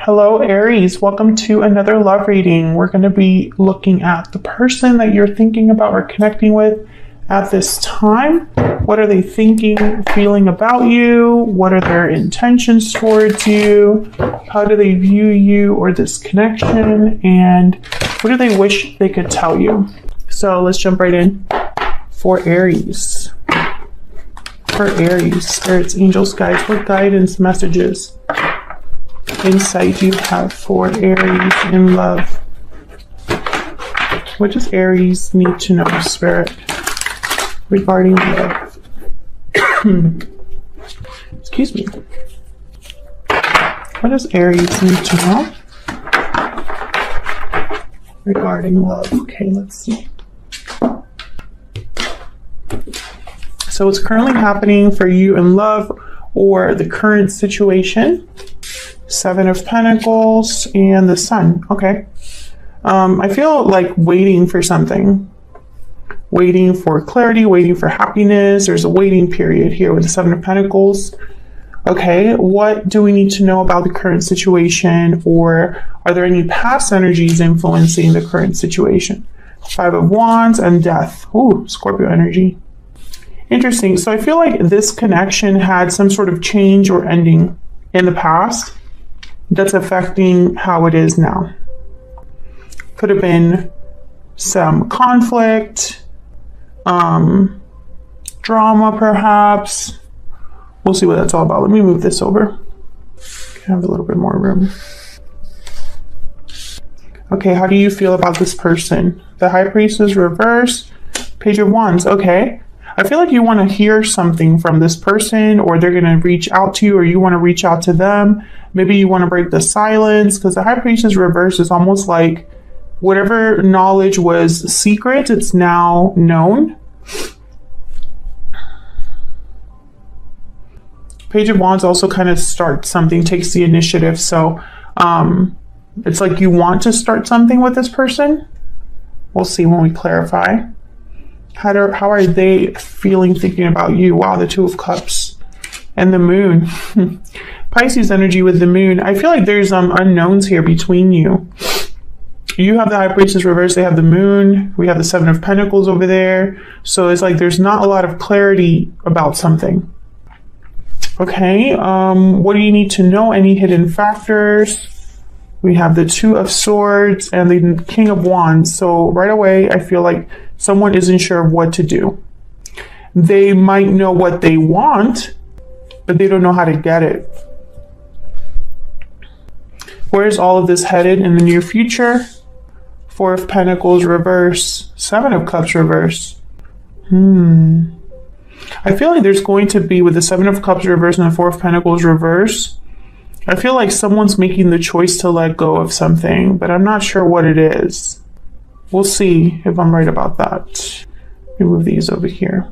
Hello, Aries. Welcome to another love reading. We're going to be looking at the person that you're thinking about or connecting with at this time. What are they thinking, feeling about you? What are their intentions towards you? How do they view you or this connection? And what do they wish they could tell you? So let's jump right in. For Aries. For Aries, spirits, angels, guides, what guidance messages, insight you have for Aries in love? What does Aries need to know, Spirit, regarding love? Excuse me. What does Aries need to know regarding love? Okay, let's see. So what's currently happening for you in love or the current situation? Seven of Pentacles and the Sun. Okay. I feel like waiting for something. Waiting for clarity, waiting for happiness. There's a waiting period here with the Seven of Pentacles. Okay. What do we need to know about the current situation, or are there any past energies influencing the current situation? Five of Wands and Death. Ooh, Scorpio energy. Interesting. So I feel like this connection had some sort of change or ending in the past that's affecting how it is now. Could have been some conflict, drama perhaps. We'll see what that's all about. Let me move this over. Can have a little bit more room. Okay, how do you feel about this person? The High Priestess reverse, Page of Wands. Okay. I feel like you want to hear something from this person, or they're going to reach out to you, or you want to reach out to them. Maybe you want to break the silence, because the High Priestess reverse is almost like whatever knowledge was secret, it's now known. Page of Wands also kind of starts something, takes the initiative. So it's like you want to start something with this person. We'll see when we clarify. How are they feeling, thinking about you? Wow, the Two of Cups and the Moon. Pisces energy with the Moon. I feel like there's unknowns here between you. You have the High Priestess reverse, they have the Moon. We have the Seven of Pentacles over there. So it's like there's not a lot of clarity about something. Okay, what do you need to know? Any hidden factors? We have the Two of Swords and the King of Wands. So right away, I feel like someone isn't sure of what to do. They might know what they want, but they don't know how to get it. Where's all of this headed in the near future? Four of Pentacles reverse, Seven of Cups reverse. I feel like there's going to be, with the Seven of Cups reverse and the Four of Pentacles reverse, I feel like someone's making the choice to let go of something, but I'm not sure what it is. We'll see if I'm right about that. Let me move these over here.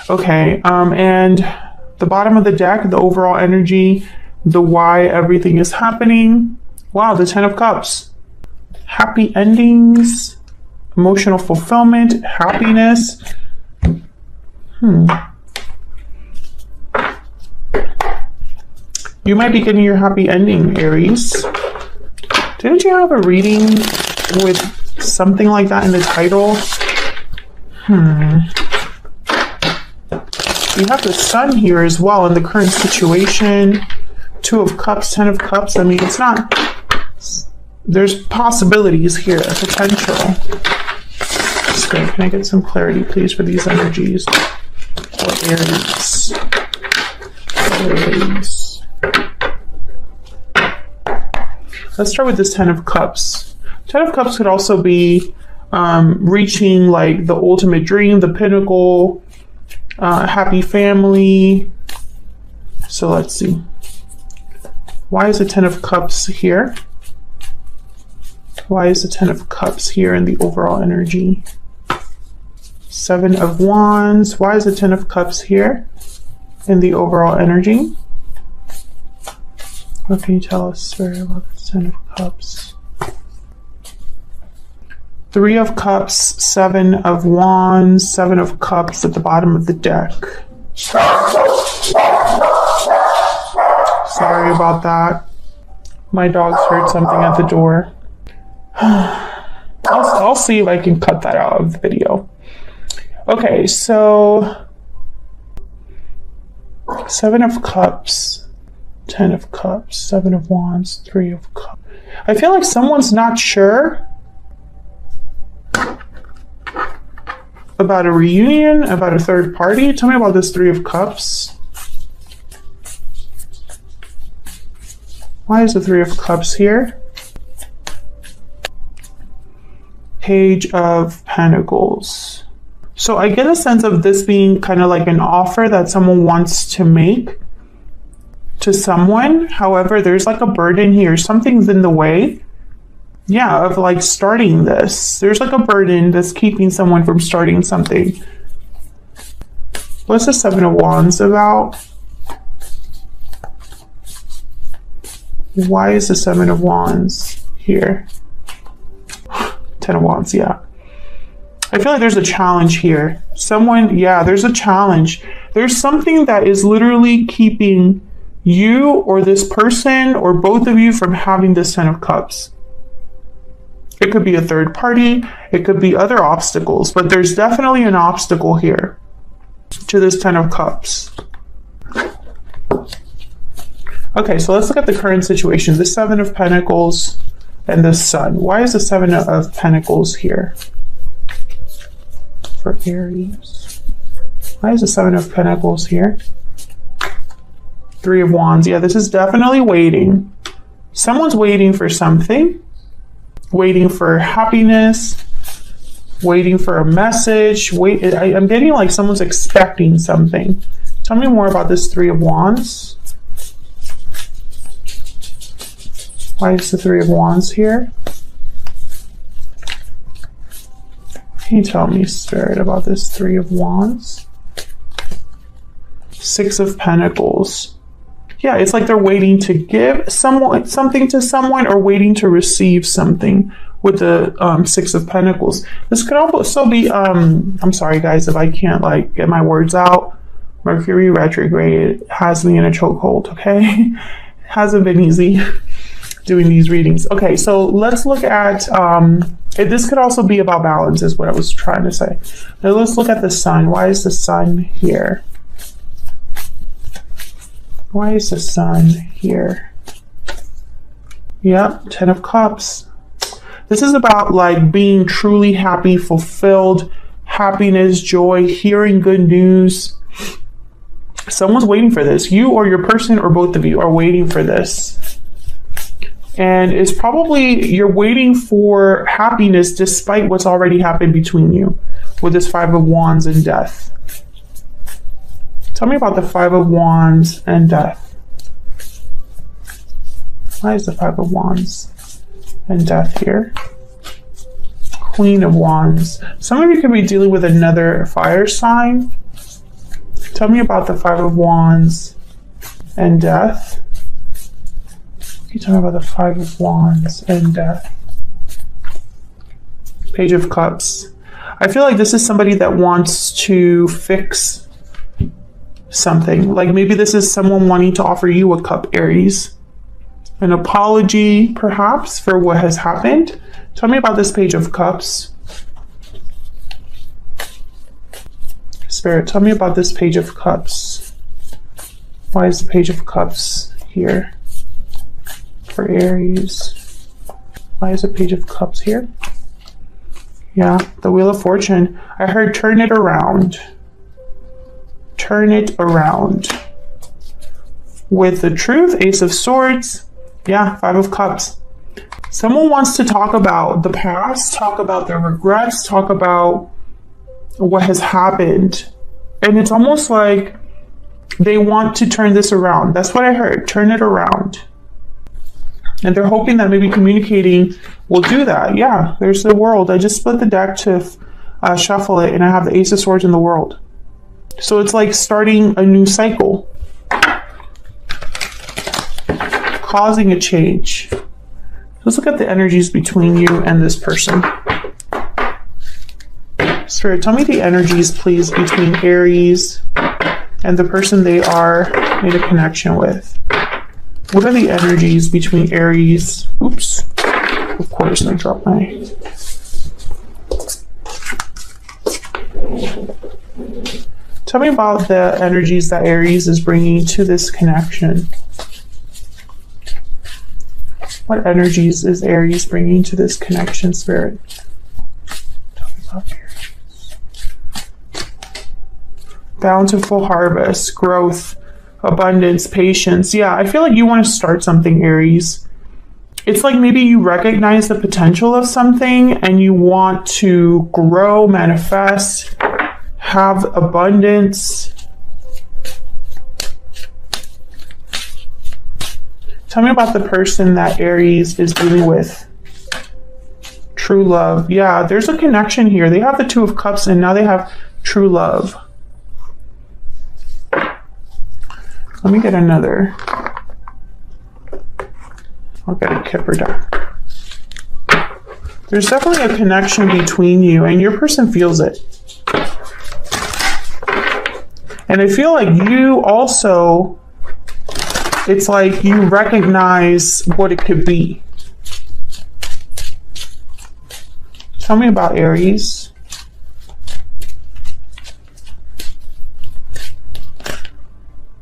Okay, and the bottom of the deck, the overall energy, the why everything is happening. Wow, the Ten of Cups. Happy endings, emotional fulfillment, happiness. You might be getting your happy ending, Aries. Didn't you have a reading with something like that in the title? You have the Sun here as well in the current situation. Two of Cups, Ten of Cups. I mean, it's not... There's possibilities here, potential. Spirit, can I get some clarity, please, for these energies? For Aries. Aries. Let's start with this Ten of Cups. Ten of Cups could also be reaching like the ultimate dream, the pinnacle, happy family. So let's see. Why is the Ten of Cups here? Why is the Ten of Cups here in the overall energy? Seven of Wands. Why is the Ten of Cups here in the overall energy? What can you tell us, Spirit, about the Ten of Cups? Three of Cups, Seven of Wands, Seven of Cups at the bottom of the deck. Sorry about that. My dogs heard something at the door. I'll see if I can cut that out of the video. Okay, so 7 of Cups, 10 of Cups, 7 of Wands, 3 of Cups. I feel like someone's not sure about a reunion, about a third party. Tell me about this 3 of Cups. Why is the 3 of Cups here? Page of Pentacles. So I get a sense of this being kind of like an offer that someone wants to make to someone. However, there's like a burden here. Something's in the way. Yeah, of like starting this. There's like a burden that's keeping someone from starting something. What's the 7 of Wands about? Why is the 7 of Wands here? 10 of Wands, yeah. I feel like there's a challenge here. There's a challenge. There's something that is literally keeping you or this person or both of you from having this 10 of Cups. It could be a third party. It could be other obstacles, but there's definitely an obstacle here to this 10 of Cups. Okay, so let's look at the current situation. The 7 of Pentacles and the Sun. Why is the 7 of Pentacles here for Aries? Why is the 7 of Pentacles here? 3 of Wands. Yeah, this is definitely waiting. Someone's waiting for something. Waiting for happiness, waiting for a message. I'm getting like someone's expecting something. Tell me more about this 3 of Wands. Why is the 3 of Wands here? Can you tell me, Spirit, about this 3 of Wands? 6 of Pentacles. Yeah, it's like they're waiting to give something to someone or waiting to receive something with the 6 of Pentacles. This could also be, I'm sorry guys if I can't like get my words out. Mercury retrograde has me in a chokehold, okay? Hasn't been easy doing these readings. Okay, so let's look at, this could also be about balance is what I was trying to say. Now let's look at the Sun. Why is the Sun here? Why is the Sun here? Yep, 10 of Cups. This is about like being truly happy, fulfilled, happiness, joy, hearing good news. Someone's waiting for this. You or your person or both of you are waiting for this. And it's probably you're waiting for happiness despite what's already happened between you with this 5 of Wands and Death. Tell me about the 5 of Wands and Death. Why is the 5 of Wands and Death here? Queen of Wands. Some of you could be dealing with another fire sign. Tell me about the 5 of Wands and Death. Can you tell me about the 5 of Wands and Death? Page of Cups. I feel like this is somebody that wants to fix something. Like maybe this is someone wanting to offer you a cup, Aries. An apology, perhaps, for what has happened. Tell me about this Page of Cups. Spirit, tell me about this Page of Cups. Why is the Page of Cups here for Aries? Why is the Page of Cups here? Yeah, the Wheel of Fortune. I heard turn it around. Turn it around. With the Truth, Ace of Swords. Yeah, 5 of Cups. Someone wants to talk about the past, talk about their regrets, talk about what has happened. And it's almost like they want to turn this around. That's what I heard. Turn it around. And they're hoping that maybe communicating will do that. Yeah, there's the World. I just split the deck to shuffle it, and I have the Ace of Swords in the World. So it's like starting a new cycle. Causing a change. Let's look at the energies between you and this person. Spirit, tell me the energies, please, between Aries and the person they are made a connection with. What are the energies between Aries? Oops. Of course, I dropped my... Tell me about the energies that Aries is bringing to this connection. What energies is Aries bringing to this connection, Spirit? Tell me about Aries. Bountiful harvest, growth, abundance, patience. Yeah, I feel like you want to start something, Aries. It's like maybe you recognize the potential of something and you want to grow, manifest, have abundance. Tell me about the person that Aries is dealing with. True love. Yeah, there's a connection here. They have the Two of Cups and now they have true love. Let me get another. I'll get a Kipper deck. There's definitely a connection between you and your person feels it. And I feel like you also, it's like you recognize what it could be. Tell me about Aries.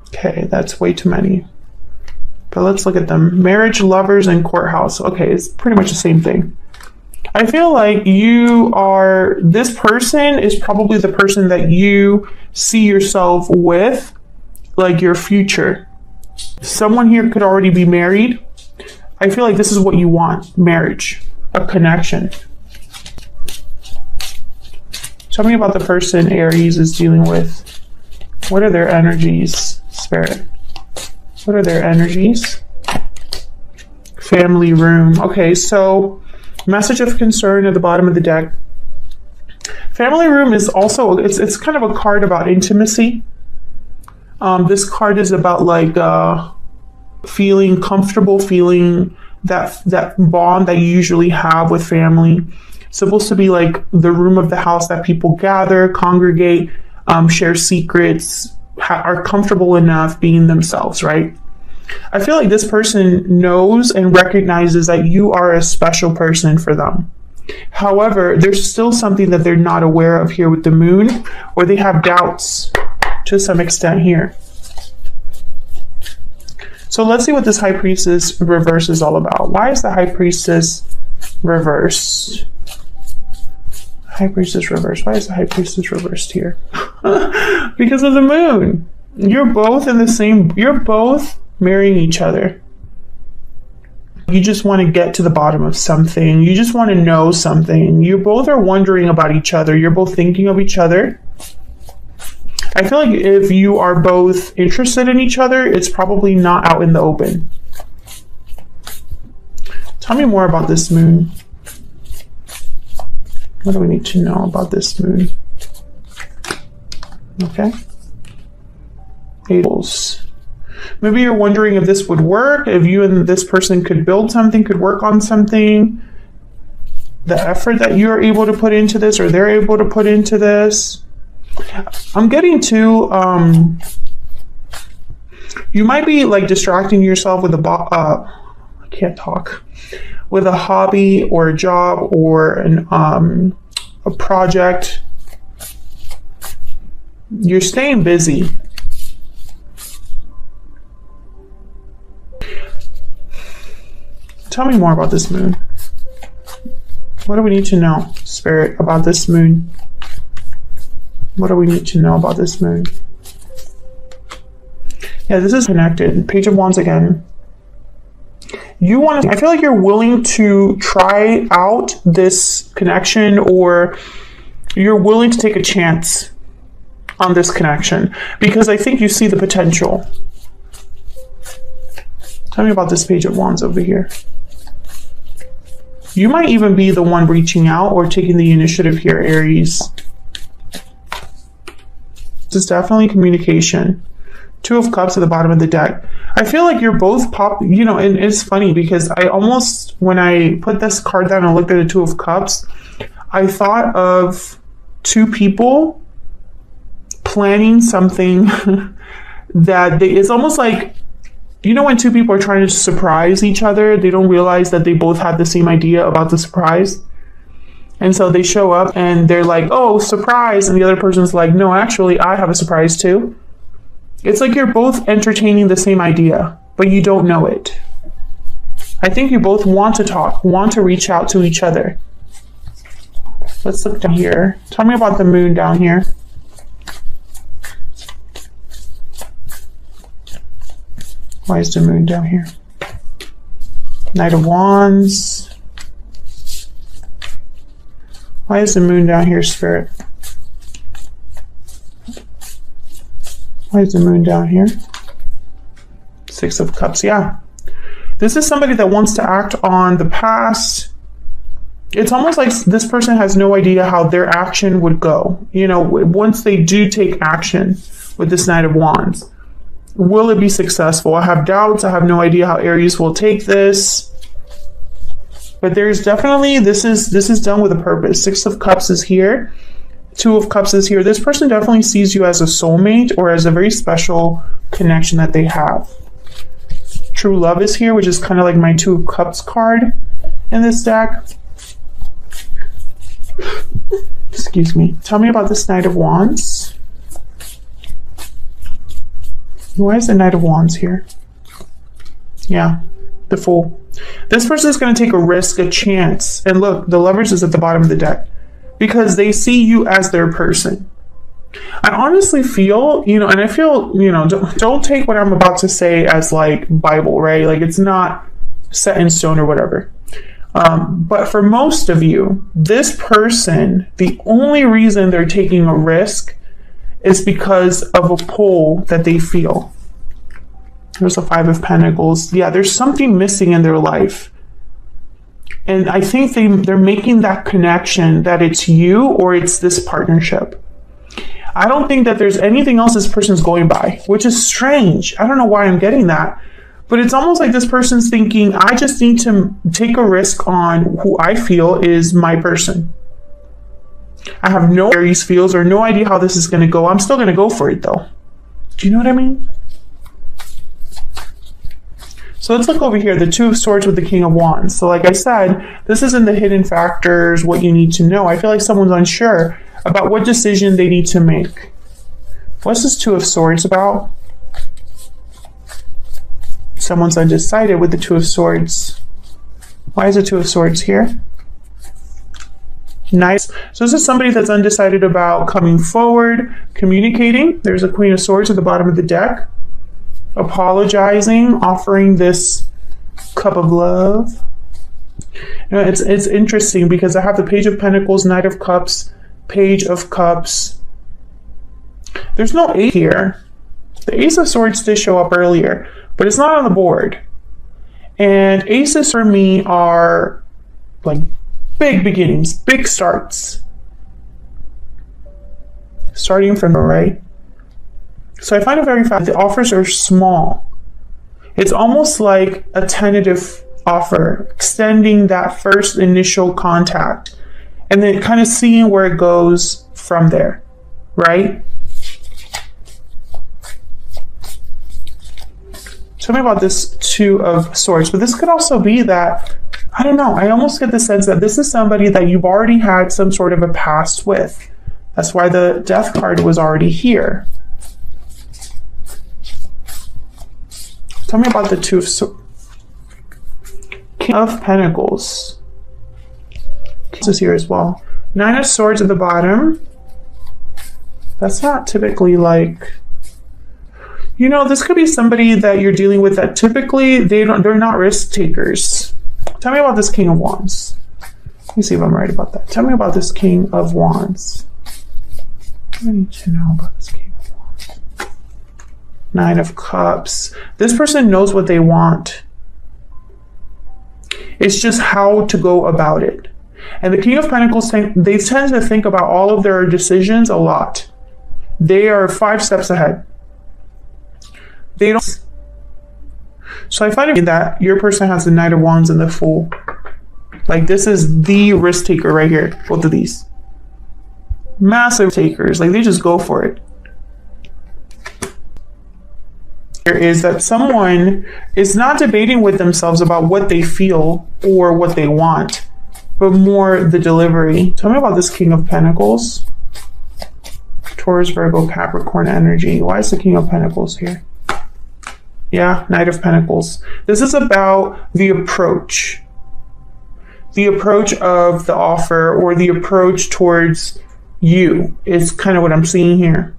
Okay, that's way too many. But let's look at them. Marriage, lovers, and courthouse. Okay, it's pretty much the same thing. I feel like you are, this person is probably the person that you see yourself with, like your future. Someone here could already be married. I feel like this is what you want, marriage, a connection. Tell me about the person Aries is dealing with. What are their energies, Spirit? What are their energies? Family room. Okay, so message of concern at the bottom of the deck. Family room is also, it's kind of a card about intimacy. This card is about like feeling comfortable, feeling that bond that you usually have with family. It's supposed to be like the room of the house that people gather, congregate, share secrets, are comfortable enough being themselves, right? I feel like this person knows and recognizes that you are a special person for them. However, there's still something that they're not aware of here with the moon, or they have doubts to some extent here. So let's see what this High Priestess reverse is all about. Why is the High Priestess reversed? High Priestess reversed. Why is the High Priestess reversed here? Because of the moon. You're both in the same, you're both marrying each other. You just want to get to the bottom of something. You just want to know something. You both are wondering about each other. You're both thinking of each other. I feel like if you are both interested in each other, it's probably not out in the open. Tell me more about this moon. What do we need to know about this moon? Okay. Tables. Maybe you're wondering if this would work, if you and this person could build something, could work on something. The effort that you're able to put into this, or they're able to put into this. I'm getting to, you might be like distracting yourself with I can't talk. With a hobby or a job or a project. You're staying busy. Tell me more about this moon. What do we need to know, Spirit, about this moon? What do we need to know about this moon? Yeah, this is connected. Page of Wands again. You want to, I feel like you're willing to try out this connection, or you're willing to take a chance on this connection because I think you see the potential. Tell me about this Page of Wands over here. You might even be the one reaching out or taking the initiative here, Aries. This is definitely communication. Two of Cups at the bottom of the deck. I feel like you're both you know, and it's funny because I almost, when I put this card down and looked at the Two of Cups, I thought of two people planning something that it's almost like You know, when two people are trying to surprise each other, they don't realize that they both had the same idea about the surprise. And so they show up and they're like, oh, surprise. And the other person's like, no, actually, I have a surprise too. It's like you're both entertaining the same idea, but you don't know it. I think you both want to talk, want to reach out to each other. Let's look down here. Tell me about the moon down here. Why is the moon down here? Knight of Wands. Why is the moon down here, Spirit? Why is the moon down here? Six of Cups, yeah. This is somebody that wants to act on the past. It's almost like this person has no idea how their action would go. You know, once they do take action with this Knight of Wands, will it be successful? I have doubts. I have no idea how Aries will take this. But there's definitely, this is done with a purpose. Six of Cups is here. Two of Cups is here. This person definitely sees you as a soulmate or as a very special connection that they have. True love is here, which is kind of like my Two of Cups card in this deck. Excuse me. Tell me about this Knight of Wands. Why is the Knight of Wands here? Yeah, the Fool. This person is going to take a risk, a chance. And look, the Lovers is at the bottom of the deck because they see you as their person. I honestly feel, you know, and I feel, you know, don't take what I'm about to say as like Bible, right? Like it's not set in stone or whatever. But for most of you, this person, the only reason they're taking a risk is because of a pull that they feel. There's a Five of Pentacles. Yeah, there's something missing in their life. And I think they're making that connection that it's you or it's this partnership. I don't think that there's anything else this person's going by, which is strange. I don't know why I'm getting that. But it's almost like this person's thinking, I just need to take a risk on who I feel is my person. I have no Aries feels or no idea how this is going to go. I'm still going to go for it though. Do you know what I mean? So let's look over here, the Two of Swords with the King of Wands. So like I said, this is in the hidden factors, what you need to know. I feel like someone's unsure about what decision they need to make. What's this Two of Swords about? Someone's undecided with the Two of Swords. Why is the Two of Swords here? Nice. So this is somebody that's undecided about coming forward, communicating. There's a Queen of Swords at the bottom of the deck. Apologizing, offering this cup of love. You know, it's interesting because I have the Page of Pentacles, Knight of Cups, Page of Cups. There's no Ace here. The Ace of Swords did show up earlier, but it's not on the board. And aces for me are like big beginnings, big starts. Starting from the right. So I find it very fast. The offers are small. It's almost like a tentative offer, extending that first initial contact and then kind of seeing where it goes from there, right? Tell me about this Two of Swords, but this could also be that, I don't know, I almost get the sense that this is somebody that you've already had some sort of a past with. That's why the Death card was already here. Tell me about the Two of Swords. King of Pentacles. This is here as well. Nine of Swords at the bottom. That's not typically like, you know, this could be somebody that you're dealing with that typically they're not risk takers. Tell me about this King of Wands. Let me see if I'm right about that. Tell me about this King of Wands. I need to know about this King of Wands. Nine of Cups. This person knows what they want. It's just how to go about it. And the King of Pentacles, they tend to think about all of their decisions a lot. They are 5 steps ahead. They don't. So I find it that your person has the Knight of Wands and the Fool. Like this is the risk taker right here. Both of these. Massive takers. Like they just go for it. is that someone is not debating with themselves about what they feel or what they want, but more the delivery. Tell me about this King of Pentacles. Taurus, Virgo, Capricorn energy. Why is the King of Pentacles here? Yeah, Knight of Pentacles. This is about the approach. The approach of the offer, or the approach towards you, is kind of what I'm seeing here.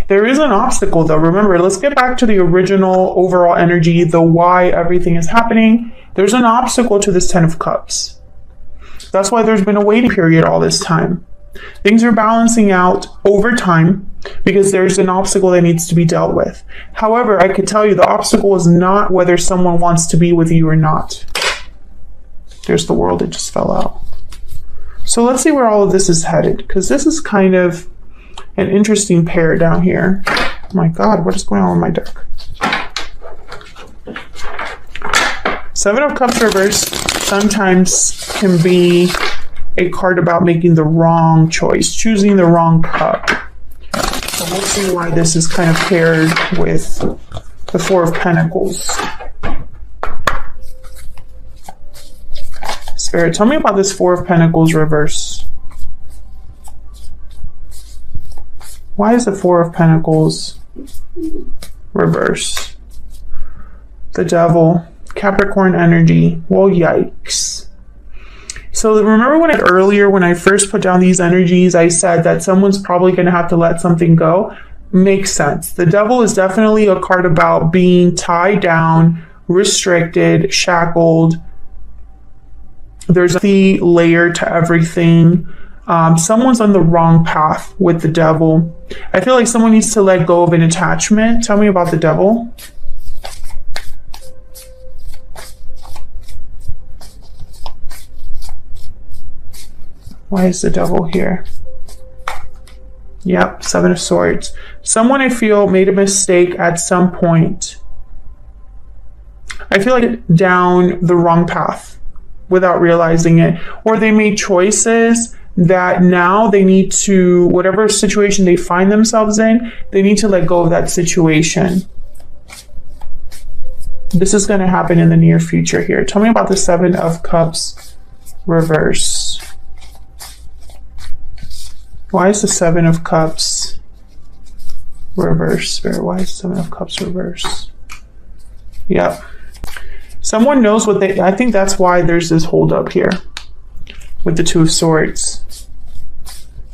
There is an obstacle though. Remember, let's get back to the original overall energy, the why everything is happening. There's an obstacle to this 10 of Cups. That's why there's been a waiting period all this time. Things are balancing out over time because there's an obstacle that needs to be dealt with. However, I could tell you the obstacle is not whether someone wants to be with you or not. There's the World, it just fell out. So let's see where all of this is headed, because this is kind of an interesting pair down here. Oh my God, what is going on with my deck? Seven of Cups reversed sometimes can be a card about making the wrong choice, choosing the wrong cup. So we'll see why this is kind of paired with the Four of Pentacles. Spirit, tell me about this Four of Pentacles reverse. Why is the Four of Pentacles reverse? The Devil, Capricorn energy. Well, yikes. So remember when I first put down these energies, I said that someone's probably going to have to let something go. Makes sense. The Devil is definitely a card about being tied down, restricted, shackled. There's the layer to everything. Someone's on the wrong path with the Devil. I feel like someone needs to let go of an attachment. Tell me about the Devil. Why is the Devil here? Yep, Seven of Swords. Someone I feel made a mistake at some point. I feel like down the wrong path without realizing it. Or they made choices that now they need to, whatever situation they find themselves in, they need to let go of that situation. This is going to happen in the near future here. Tell me about the Seven of Cups reverse. Why is the Seven of Cups reverse, Spirit? Why is the Seven of Cups reverse? Yep. Someone knows what they, I think that's why there's this hold up here with the Two of Swords.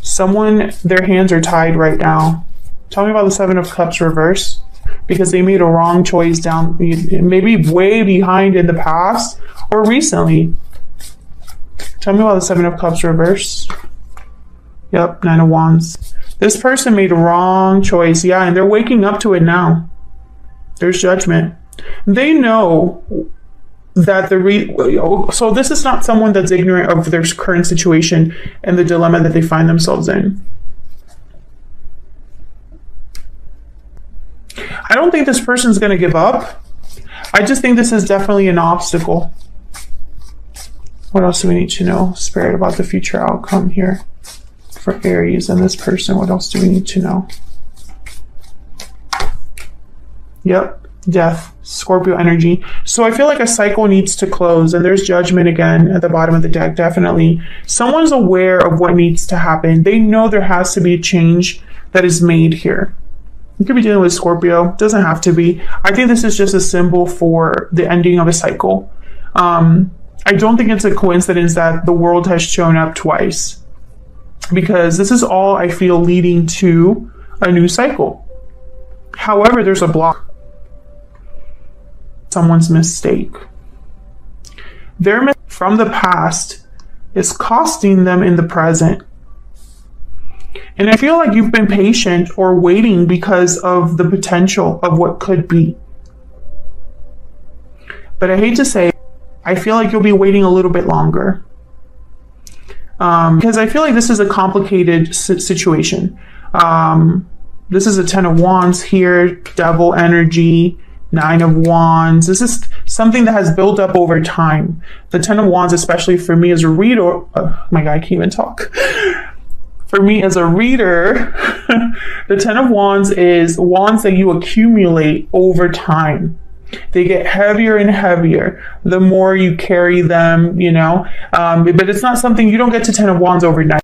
Someone, their hands are tied right now. Tell me about the Seven of Cups reverse, because they made a wrong choice down, maybe way behind in the past or recently. Tell me about the Seven of Cups reverse. Yep, Nine of Wands. This person made a wrong choice. Yeah, and they're waking up to it now. There's judgment. They know that so this is not someone that's ignorant of their current situation and the dilemma that they find themselves in. I don't think this person's going to give up. I just think this is definitely an obstacle. What else do we need to know, Spirit, about the future outcome here for Aries and this person? What else do we need to know? Yep. Death, Scorpio energy. So I feel like a cycle needs to close, and there's judgment again at the bottom of the deck. Definitely someone's aware of what needs to happen. They know there has to be a change that is made here. You could be dealing with Scorpio, doesn't have to be. I think this is just a symbol for the ending of a cycle. I don't think it's a coincidence that the World has shown up twice, because this is all I feel leading to a new cycle. However, there's a block. Someone's mistake. Their mistake from the past is costing them in the present. And I feel like you've been patient or waiting because of the potential of what could be. But I hate to say, I feel like you'll be waiting a little bit longer. Because I feel like this is a complicated situation. This is a Ten of Wands here, Devil energy, Nine of Wands. This is something that has built up over time. The Ten of Wands, especially for me as a reader, oh my God, I can't even talk. for me as a reader, the Ten of Wands is wands that you accumulate over time. They get heavier and heavier the more you carry them, you know, but it's not something, you don't get to Ten of Wands overnight.